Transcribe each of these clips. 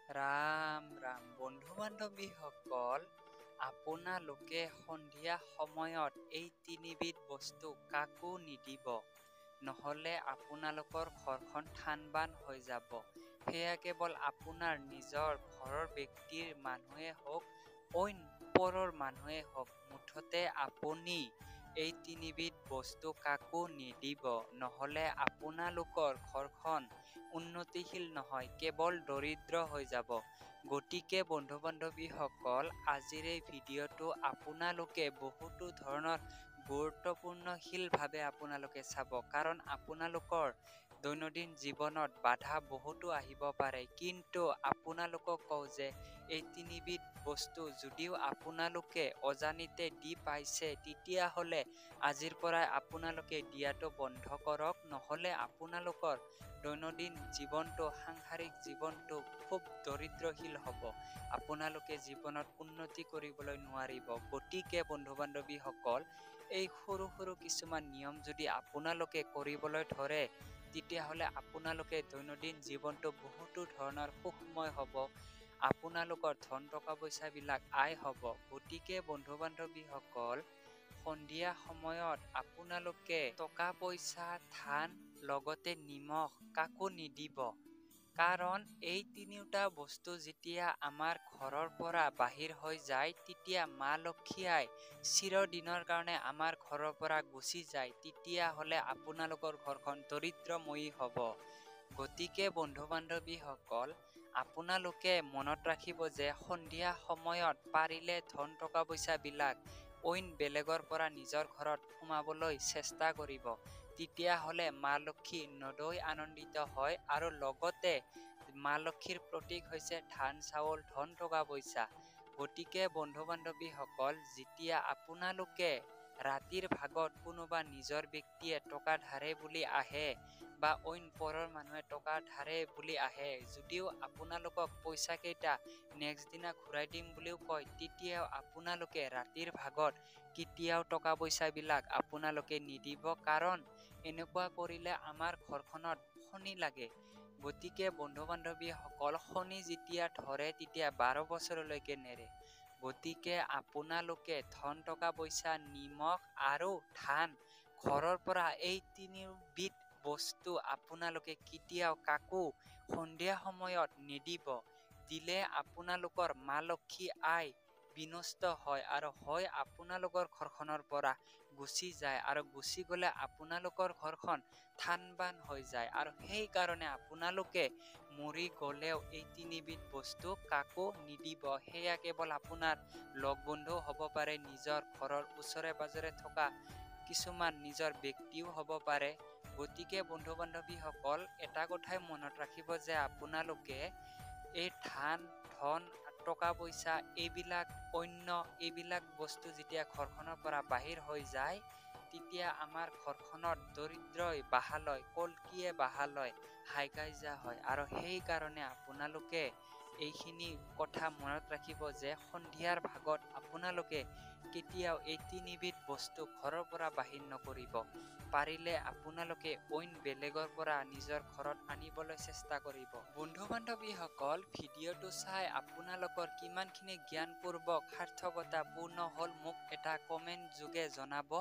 ৰাম ৰাম বন্ধু বান্ধৱীসকল, আপোনালোকে সন্ধিয়া সময়ত এই তিনিবিধ বস্তু কাকো নিদিব, নহ'লে আপোনালোকৰ ঘৰখন থান-বান হৈ যাব। সেয়া কেৱল আপোনাৰ নিজৰ ঘৰৰ ব্যক্তিৰ মানুহে হওক, অইন পৰৰ মানুহে হওক, মুঠতে আপুনি এই তিনিবিধ বস্তু কাকো নিদিব, নহ'লে আপোনালোকৰ ঘৰখন উন্নতিশীল নহয়, কেৱল দৰিদ্ৰ হৈ যাব। গতিকে বন্ধু বান্ধৱীসকল, আজিৰ এই ভিডিঅ'টো আপোনালোকে বহুতো ধৰণৰ গুৰুত্বপূৰ্ণশীলভাৱে আপোনালোকে চাব, কাৰণ আপোনালোকৰ দৈনন্দিন জীৱনত বাধা বহুতো আহিব পাৰে। কিন্তু আপোনালোকক কওঁ যে এই তিনিবিধ বস্তু যদিও আপোনালোকে অজানিতে দি পাইছে, তেতিয়াহ'লে আজিৰ পৰাই আপোনালোকে দিয়াটো বন্ধ কৰক, নহ'লে আপোনালোকৰ দৈনন্দিন জীৱনটো, সাংসাৰিক জীৱনটো খুব দৰিদ্ৰশীল হ'ব। আপোনালোকে জীৱনত উন্নতি কৰিবলৈ নোৱাৰিব। গতিকে বন্ধু বান্ধৱীসকল, এই সৰু সৰু কিছুমান নিয়ম যদি আপোনালোকে কৰিবলৈ ধৰে, তেতিয়াহ'লে আপোনালোকে দৈনন্দিন জীৱনটো বহুতো ধৰণৰ সুখময় হ'ব। আপোনালোকৰ ধন টকা পইচাবিলাক আয় হ'ব। গতিকে বন্ধু বান্ধৱীসকল, সন্ধিয়া সময়ত আপোনালোকে টকা পইচা, ধান, লগতে নিমখ কাকো নিদিব। কাৰণ এই তিনিওটা বস্তু যেতিয়া আমাৰ ঘৰৰ পৰা বাহিৰ হৈ যায়, তেতিয়া মা লক্ষ্মী আই চিৰদিনৰ কাৰণে আমাৰ ঘৰৰ পৰা গুচি যায়, তেতিয়াহ'লে আপোনালোকৰ ঘৰখন দৰিদ্ৰময়ী হ'ব। গতিকে বন্ধু বান্ধৱীসকল, আপোনালোকে মনত ৰাখিব যে সন্ধিয়া সময়ত পাৰিলে ধন টকা পইচাবিলাক অইন বেলেগৰ পৰা নিজৰ ঘৰত সোমাবলৈ চেষ্টা কৰিব। তেতিয়াহ'লে মা লক্ষ্মী নদৈ আনন্দিত হয়, আৰু লগতে মা লক্ষ্মীৰ প্ৰতীক হৈছে ধান চাউল, ধন টকা পইচা। গতিকে বন্ধু বান্ধৱীসকল, যেতিয়া আপোনালোকে ৰাতিৰ ভাগত কোনোবা নিজৰ ব্যক্তিয়ে টকা ধাৰে বুলি আহে, বা অইন পৰৰ মানুহে টকা ধাৰে বুলি আহে, যদিও আপোনালোকক পইচা কেইটা নেক্সট দিনা ঘূৰাই দিম বুলিও কয়, তেতিয়াও আপোনালোকে ৰাতিৰ ভাগত কেতিয়াও টকা পইচাবিলাক আপোনালোকে নিদিব। কাৰণ এনেকুৱা কৰিলে আমাৰ ঘৰখনত শনি লাগে। গতিকে বন্ধু বান্ধৱীসকল, শনি যেতিয়া ধৰে তেতিয়া 12 বছৰলৈকে নেৰে। গতিকে আপোনালোকে ধন টকা পইচা, নিমখ আৰু ধান, ঘৰৰ পৰা এই তিনিবিধ বস্তু আপোনালোকে কেতিয়াও কাকো সন্ধিয়া সময়ত নিদিব। দিলে আপোনালোকৰ মা লক্ষ্মী আই বিনষ্ট হয়, আৰু হয় আপোনালোকৰ ঘৰখনৰ পৰা গুচি যায়, আৰু গুচি গ'লে আপোনালোকৰ ঘৰখন থান-বান হৈ যায়। আৰু সেইকাৰণে আপোনালোকে মৰি গ'লেও এই তিনিবিধ বস্তু কাকো নিদিব। সেয়া কেৱল আপোনাৰ লগ বন্ধু হ'ব পাৰে, নিজৰ ঘৰৰ ওচৰে পাজৰে থকা কিছুমান নিজৰ ব্যক্তিও হ'ব পাৰে। গতিকে বন্ধু বান্ধৱীসকল, এটা কথাই মনত ৰাখিব যে আপোনালোকে এই ধান, ধন, টকা পইচা এইবিলাক বস্তু যেতিয়া ঘৰখনৰ পৰা বাহিৰ হৈ যায়, তেতিয়া আমাৰ ঘৰখনত দৰিদ্ৰই বাহা লয়, কল্কিয়ে বাহা লয়, হাই কাজিয়া হয়। আৰু সেইকাৰণে আপোনালোকে এইখিনি কথা মনত ৰাখিব যে সন্ধিয়াৰ ভাগত আপোনালোকে কেতিয়াও এই তিনিবিধ বস্তু ঘৰৰ পৰা বাহিৰ নকৰিব। পাৰিলে আপোনালোকে অইন বেলেগৰ পৰা নিজৰ ঘৰত আনিবলৈ চেষ্টা কৰিব। বন্ধু বান্ধৱীসকল, ভিডিঅ'টো চাই আপোনালোকৰ কিমানখিনি জ্ঞানপূৰ্বক সাৰ্থকতা পূৰ্ণ হ'ল, মোক এটা কমেণ্ট যোগে জনাব।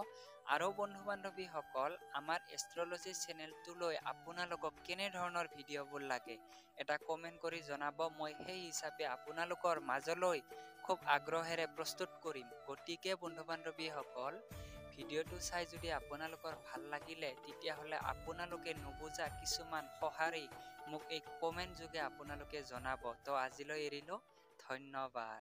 আৰু বন্ধু বান্ধৱীসকল, আমাৰ এষ্ট্ৰলজি চেনেলটোলৈ আপোনালোকক কেনেধৰণৰ ভিডিঅ'বোৰ লাগে এটা কমেণ্ট কৰি জনাব। মই সেই হিচাপে আপোনালোকৰ মাজলৈ খুব আগ্ৰহেৰে প্ৰস্তুত কৰিম। গতিকে বন্ধু বান্ধৱীসকল, ভিডিঅ'টো চাই যদি আপোনালোকৰ ভাল লাগিলে, তেতিয়াহ'লে আপোনালোকে নুবুজা কিছুমান সঁহাৰি মোক এই কমেণ্ট যোগে আপোনালোকে জনাব। তো আজিলৈ এৰিলোঁ, ধন্যবাদ।